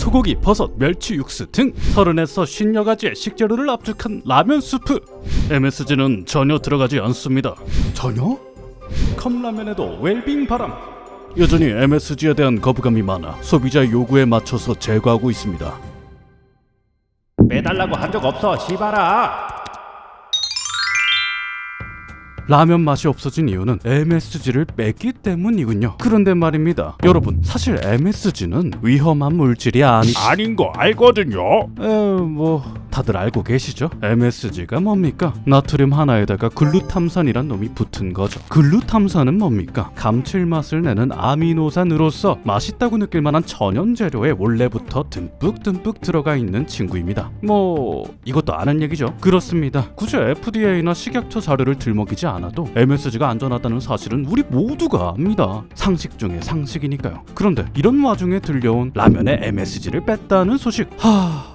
소고기, 버섯, 멸치 육수 등 30에서 50여 가지의 식재료를 압축한 라면 수프. MSG는 전혀 들어가지 않습니다. 전혀? 컵라면에도 웰빙 바람. 여전히 MSG에 대한 거부감이 많아 소비자 요구에 맞춰서 제거하고 있습니다. 빼달라고 한 적 없어, 시발아. 라면 맛이 없어진 이유는 MSG를 뺐기 때문이군요. 그런데 말입니다, 여러분, 사실 MSG는 위험한 물질이 아닌 거 알거든요. 뭐 다들 알고 계시죠? MSG가 뭡니까? 나트륨 하나에다가 글루탐산이란 놈이 붙은 거죠. 글루탐산은 뭡니까? 감칠맛을 내는 아미노산으로서 맛있다고 느낄 만한 천연 재료에 원래부터 듬뿍 들어가 있는 친구입니다. 뭐 이것도 아는 얘기죠? 그렇습니다. 굳이 FDA나 식약처 자료를 들먹이지 않아도 MSG가 안전하다는 사실은 우리 모두가 압니다. 상식 중에 상식이니까요. 그런데 이런 와중에 들려온 라면에 MSG를 뺐다는 소식.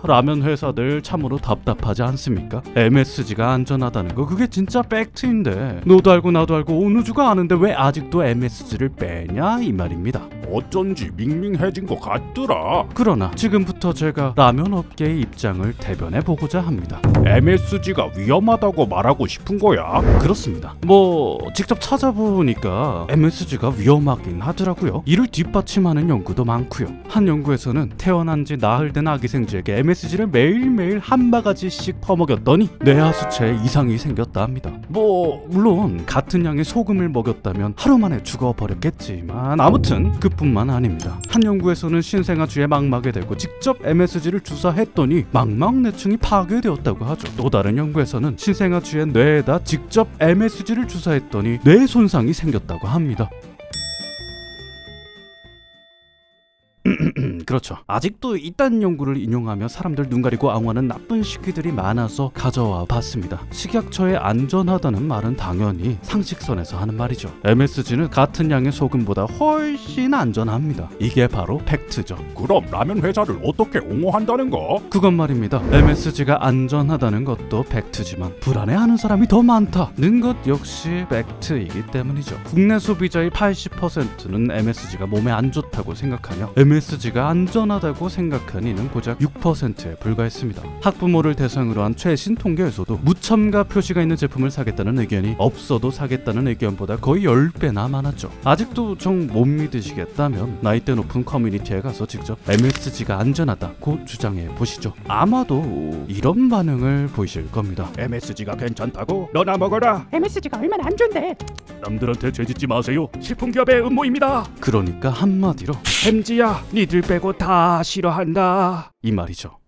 라면 회사들 참으로 답답하지 않습니까? MSG가 안전하다는 거, 그게 진짜 팩트인데 너도 알고 나도 알고 온 우주가 아는데 왜 아직도 MSG를 빼냐 이 말입니다. 어쩐지 밍밍해진 것 같더라. 그러나 지금부터 제가 라면 업계의 입장을 대변해 보고자 합니다. MSG가 위험하다고 말하고 싶은 거야? 그렇습니다. 뭐 직접 찾아보니까 MSG가 위험하긴 하더라고요. 이를 뒷받침하는 연구도 많고요. 한 연구에서는 태어난 지 나흘 된 아기 생쥐에게 MSG를 매일매일 한 바가지씩 퍼먹였더니 뇌하수체에 이상이 생겼다 합니다. 뭐 물론 같은 양의 소금을 먹였다면 하루 만에 죽어버렸겠지만 아무튼 그뿐만 아닙니다. 한 연구에서는 신생아 쥐의 망막에 대고 직접 MSG를 주사했더니 망막내층이 파괴되었다고 하죠. 또 다른 연구에서는 신생아 쥐의 뇌에다 직접 MSG를 주사했더니 뇌 손상이 생겼다고 합니다. 그렇죠. 아직도 이딴 연구를 인용하며 사람들 눈 가리고 앙호하는 나쁜 시끼들이 많아서 가져와 봤습니다. 식약처의 안전하다는 말은 당연히 상식선에서 하는 말이죠. MSG는 같은 양의 소금보다 훨씬 안전합니다. 이게 바로 팩트죠. 그럼 라면 회사를 어떻게 옹호한다는 거? 그건 말입니다, MSG가 안전하다는 것도 팩트지만 불안해하는 사람이 더 많다는 것 역시 팩트이기 때문이죠. 국내 소비자의 80%는 MSG가 몸에 안 좋다고 생각하며 MSG가 안전하다고 생각한 이는 고작 6%에 불과했습니다. 학부모를 대상으로 한 최신 통계에서도 무첨가 표시가 있는 제품을 사겠다는 의견이 없어도 사겠다는 의견보다 거의 10배나 많았죠. 아직도 정 못 믿으시겠다면 나이대 높은 커뮤니티에 가서 직접 MSG가 안전하다고 주장해 보시죠. 아마도 이런 반응을 보이실 겁니다. MSG가 괜찮다고? 너나 먹어라. MSG가 얼마나 안 좋은데. 남들한테 죄짓지 마세요. 식품기업의 음모입니다. 그러니까 한마디로 햄지야, 니들 빼고 다 싫어한다, 이 말이죠.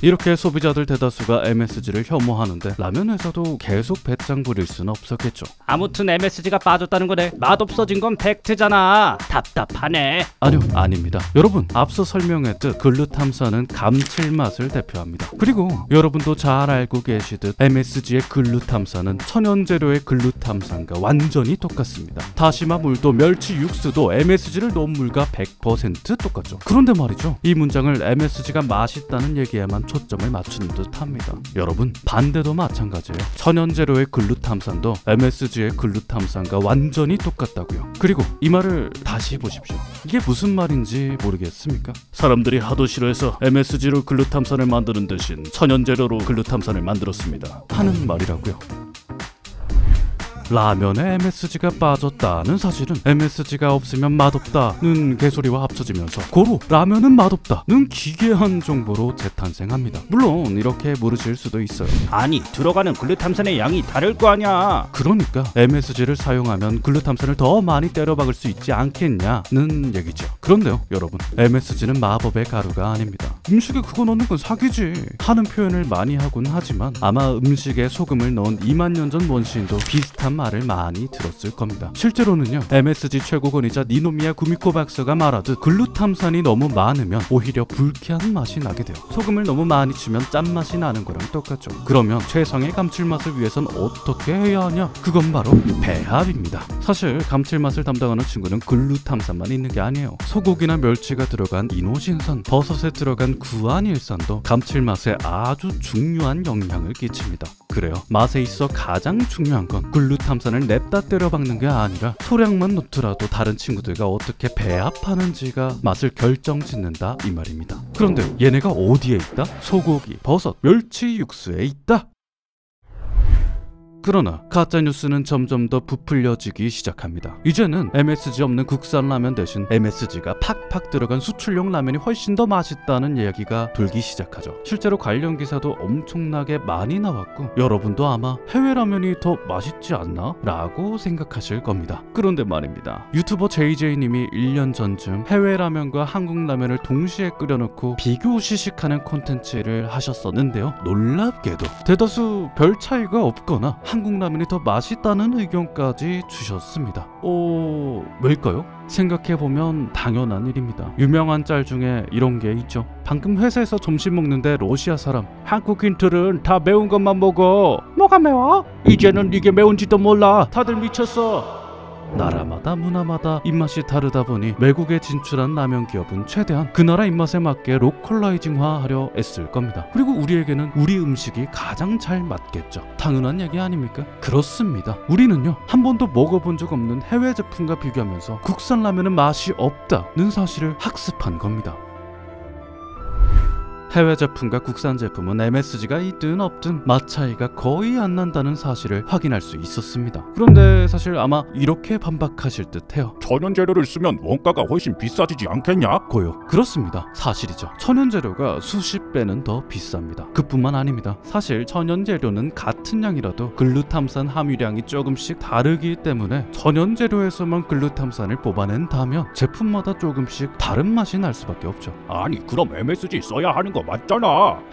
이렇게 소비자들 대다수가 MSG를 혐오하는데 라면 회사도 계속 배짱 부릴 수는 없었겠죠. 아무튼 MSG가 빠졌다는 거네. 맛없어진 건 팩트잖아. 답답하네. 아니요, 아닙니다. 여러분, 앞서 설명했듯 글루탐산은 감칠맛을 대표합니다. 그리고 여러분도 잘 알고 계시듯 MSG의 글루탐산은 천연재료의 글루탐산과 완전히 똑같습니다. 다시마 물도 멸치 육수도 MSG를 넣은 물과 100% 똑같죠. 그런데 말이죠, 이 문장을 MSG가 맛있다는 얘기에만 초점을 맞추는 듯 합니다. 여러분, 반대도 마찬가지예요. 천연재료의 글루탐산도 MSG의 글루탐산과 완전히 똑같다고요. 그리고 이 말을 다시 보십시오. 이게 무슨 말인지 모르겠습니까? 사람들이 하도 싫어해서 MSG로 글루탐산을 만드는 대신 천연재료로 글루탐산을 만들었습니다 하는 말이라고요. 라면에 MSG가 빠졌다는 사실은 MSG가 없으면 맛없다는 개소리와 합쳐지면서 고로 라면은 맛없다는 기괴한 정보로 재탄생합니다. 물론 이렇게 물으실 수도 있어요. 아니, 들어가는 글루탐산의 양이 다를 거 아니야. 그러니까 MSG를 사용하면 글루탐산을 더 많이 때려박을 수 있지 않겠냐는 얘기죠. 그런데요, 여러분, MSG는 마법의 가루가 아닙니다. 음식에 그거 넣는 건 사기지 하는 표현을 많이 하곤 하지만 아마 음식에 소금을 넣은 2만 년 전 원시인도 비슷한 말을 많이 들었을 겁니다. 실제로는요, MSG 최고권위자 니노미야 구미코 박사가 말하듯 글루탐산이 너무 많으면 오히려 불쾌한 맛이 나게 돼요. 소금을 너무 많이 치면 짠맛이 나는 거랑 똑같죠. 그러면 최상의 감칠맛을 위해선 어떻게 해야 하냐? 그건 바로 배합입니다. 사실 감칠맛을 담당하는 친구는 글루탐산만 있는 게 아니에요. 소고기나 멸치가 들어간 이노신산, 버섯에 들어간 구안일산도 감칠맛에 아주 중요한 영향을 끼칩니다. 그래요. 맛에 있어 가장 중요한 건 글루탐산을 냅다 때려박는 게 아니라 소량만 넣더라도 다른 친구들과 어떻게 배합하는지가 맛을 결정짓는다 이 말입니다. 그런데 얘네가 어디에 있다? 소고기, 버섯, 멸치 육수에 있다. 그러나 가짜뉴스는 점점 더 부풀려지기 시작합니다. 이제는 MSG 없는 국산 라면 대신 MSG가 팍팍 들어간 수출용 라면이 훨씬 더 맛있다는 이야기가 돌기 시작하죠. 실제로 관련 기사도 엄청나게 많이 나왔고 여러분도 아마 해외 라면이 더 맛있지 않나? 라고 생각하실 겁니다. 그런데 말입니다. 유튜버 JJ님이 1년 전쯤 해외 라면과 한국 라면을 동시에 끓여놓고 비교 시식하는 콘텐츠를 하셨었는데요. 놀랍게도 대다수 별 차이가 없거나 한국 라면이 더 맛있다는 의견까지 주셨습니다. 왜일까요? 생각해보면 당연한 일입니다. 유명한 짤 중에 이런 게 있죠. 방금 회사에서 점심 먹는데 러시아 사람, 한국인들은 다 매운 것만 먹어. 뭐가 매워? 이제는 이게 매운지도 몰라. 다들 미쳤어. 나라마다 문화마다 입맛이 다르다 보니 외국에 진출한 라면 기업은 최대한 그 나라 입맛에 맞게 로컬라이징화하려 애쓸 겁니다. 그리고 우리에게는 우리 음식이 가장 잘 맞겠죠. 당연한 얘기 아닙니까? 그렇습니다. 우리는요 한 번도 먹어본 적 없는 해외 제품과 비교하면서 국산 라면은 맛이 없다는 사실을 학습한 겁니다. 해외 제품과 국산 제품은 MSG가 있든 없든 맛 차이가 거의 안 난다는 사실을 확인할 수 있었습니다. 그런데 사실 아마 이렇게 반박하실 듯해요. 천연 재료를 쓰면 원가가 훨씬 비싸지지 않겠냐? 고요. 그렇습니다. 사실이죠. 천연 재료가 수십 배는 더 비쌉니다. 그뿐만 아닙니다. 사실 천연 재료는 같은 양이라도 글루탐산 함유량이 조금씩 다르기 때문에 천연 재료에서만 글루탐산을 뽑아낸다면 제품마다 조금씩 다른 맛이 날 수밖에 없죠. 아니 그럼 MSG 써야 하는 거 맞잖아.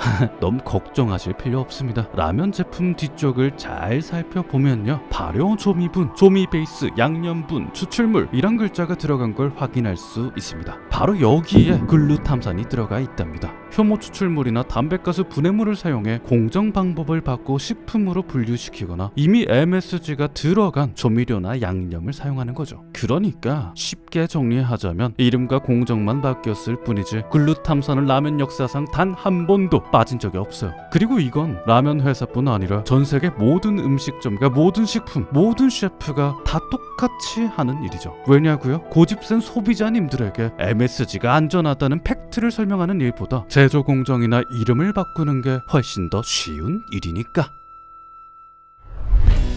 너무 걱정하실 필요 없습니다. 라면 제품 뒤쪽을 잘 살펴보면요 발효 조미분, 조미 베이스, 양념분, 추출물 이란 글자가 들어간 걸 확인할 수 있습니다. 바로 여기에 글루탐산이 들어가 있답니다. 효모 추출물이나 담배가스 분해물을 사용해 공정 방법을 바꿔 식품으로 분류시키거나 이미 MSG가 들어간 조미료나 양념을 사용하는 거죠. 그러니까 쉽게 정리하자면 이름과 공정만 바뀌었을 뿐이지 글루탐산은 라면 역사상 단 한 번도 빠진 적이 없어요. 그리고 이건 라면 회사뿐 아니라 전 세계 모든 음식점과 모든 식품, 모든 셰프가 다 똑같이 하는 일이죠. 왜냐고요? 고집센 소비자님들에게 MSG가 안전하다는 팩트를 설명하는 일보다 제조 공정이나 이름을 바꾸는 게 훨씬 더 쉬운 일이니까.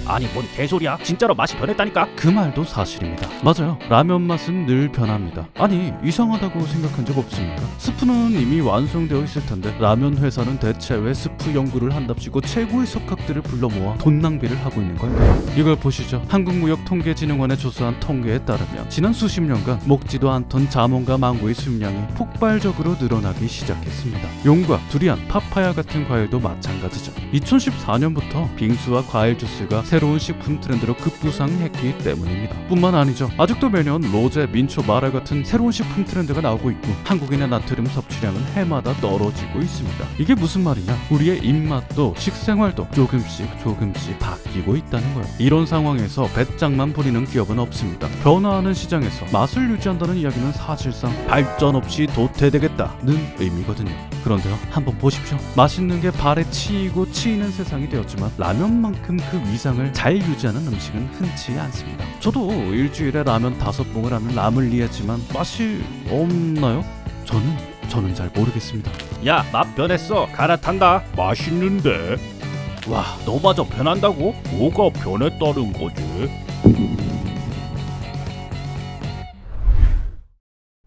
아니 뭔 개소리야. 진짜로 맛이 변했다니까. 그 말도 사실입니다. 맞아요. 라면 맛은 늘 변합니다. 아니 이상하다고 생각한 적 없습니까? 스프는 이미 완성되어 있을 텐데 라면 회사는 대체 왜 스프 연구를 한답시고 최고의 석학들을 불러 모아 돈 낭비를 하고 있는 걸까요? 이걸 보시죠. 한국무역통계진흥원에 조사한 통계에 따르면 지난 수십 년간 먹지도 않던 자몽과 망고의 수입량이 폭발적으로 늘어나기 시작했습니다. 용과 두리안, 파파야 같은 과일도 마찬가지죠. 2014년부터 빙수와 과일 주스가 새로운 식품 트렌드로 급부상했기 때문입니다. 뿐만 아니죠. 아직도 매년 로제, 민초, 마라 같은 새로운 식품 트렌드가 나오고 있고 한국인의 나트륨 섭취량은 해마다 떨어지고 있습니다. 이게 무슨 말이냐? 우리의 입맛도 식생활도 조금씩 바뀌고 있다는 거예요. 이런 상황에서 배짱만 부리는 기업은 없습니다. 변화하는 시장에서 맛을 유지한다는 이야기는 사실상 발전 없이 도태되겠다는 의미거든요. 그런데요, 한번 보십시오. 맛있는 게 발에 치이고 치이는 세상이 되었지만 라면만큼 그 위상을 잘 유지하는 음식은 흔치 않습니다. 저도 일주일에 라면 5봉을 하는 라물리에지만 맛이 없나요? 저는 잘 모르겠습니다. 야, 맛 변했어. 갈아탄다. 맛있는데. 와, 너마저 변한다고? 뭐가 변했다는 거지?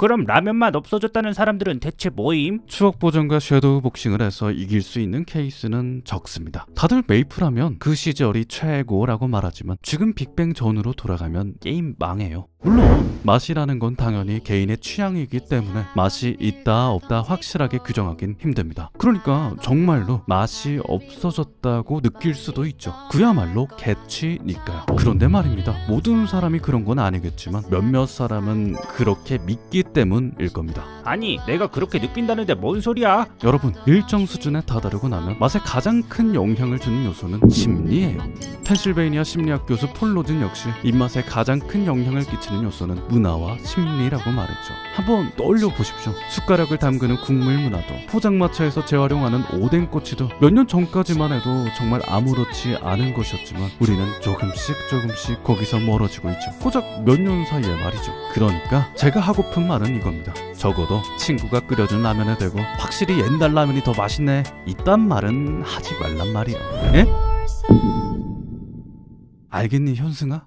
그럼 라면 맛 없어졌다는 사람들은 대체 뭐임? 추억 보정과 섀도우 복싱을 해서 이길 수 있는 케이스는 적습니다. 다들 메이플하면 그 시절이 최고라고 말하지만 지금 빅뱅 전으로 돌아가면 게임 망해요. 물론 맛이라는 건 당연히 개인의 취향이기 때문에 맛이 있다 없다 확실하게 규정하긴 힘듭니다. 그러니까 정말로 맛이 없어졌다고 느낄 수도 있죠. 그야말로 개취니까요. 그런데 말입니다. 모든 사람이 그런 건 아니겠지만 몇몇 사람은 그렇게 믿기 때문일 겁니다. 아니, 내가 그렇게 느낀다는데 뭔 소리야? 여러분, 일정 수준에 다다르고 나면 맛에 가장 큰 영향을 주는 요소는 심리예요. 펜실베이니아 심리학 교수 폴 로든 역시 입맛에 가장 큰 영향을 끼치는 가르치는 요소는 문화와 심리라고 말했죠. 한번 떠올려 보십시오. 숟가락을 담그는 국물 문화도, 포장마차에서 재활용하는 오뎅꼬치도 몇 년 전까지만 해도 정말 아무렇지 않은 것이었지만 우리는 조금씩 거기서 멀어지고 있죠. 고작 몇 년 사이에 말이죠. 그러니까 제가 하고픈 말은 이겁니다. 적어도 친구가 끓여준 라면에 대고 확실히 옛날 라면이 더 맛있네 이딴 말은 하지 말란 말이야. 예? 알겠니 현승아?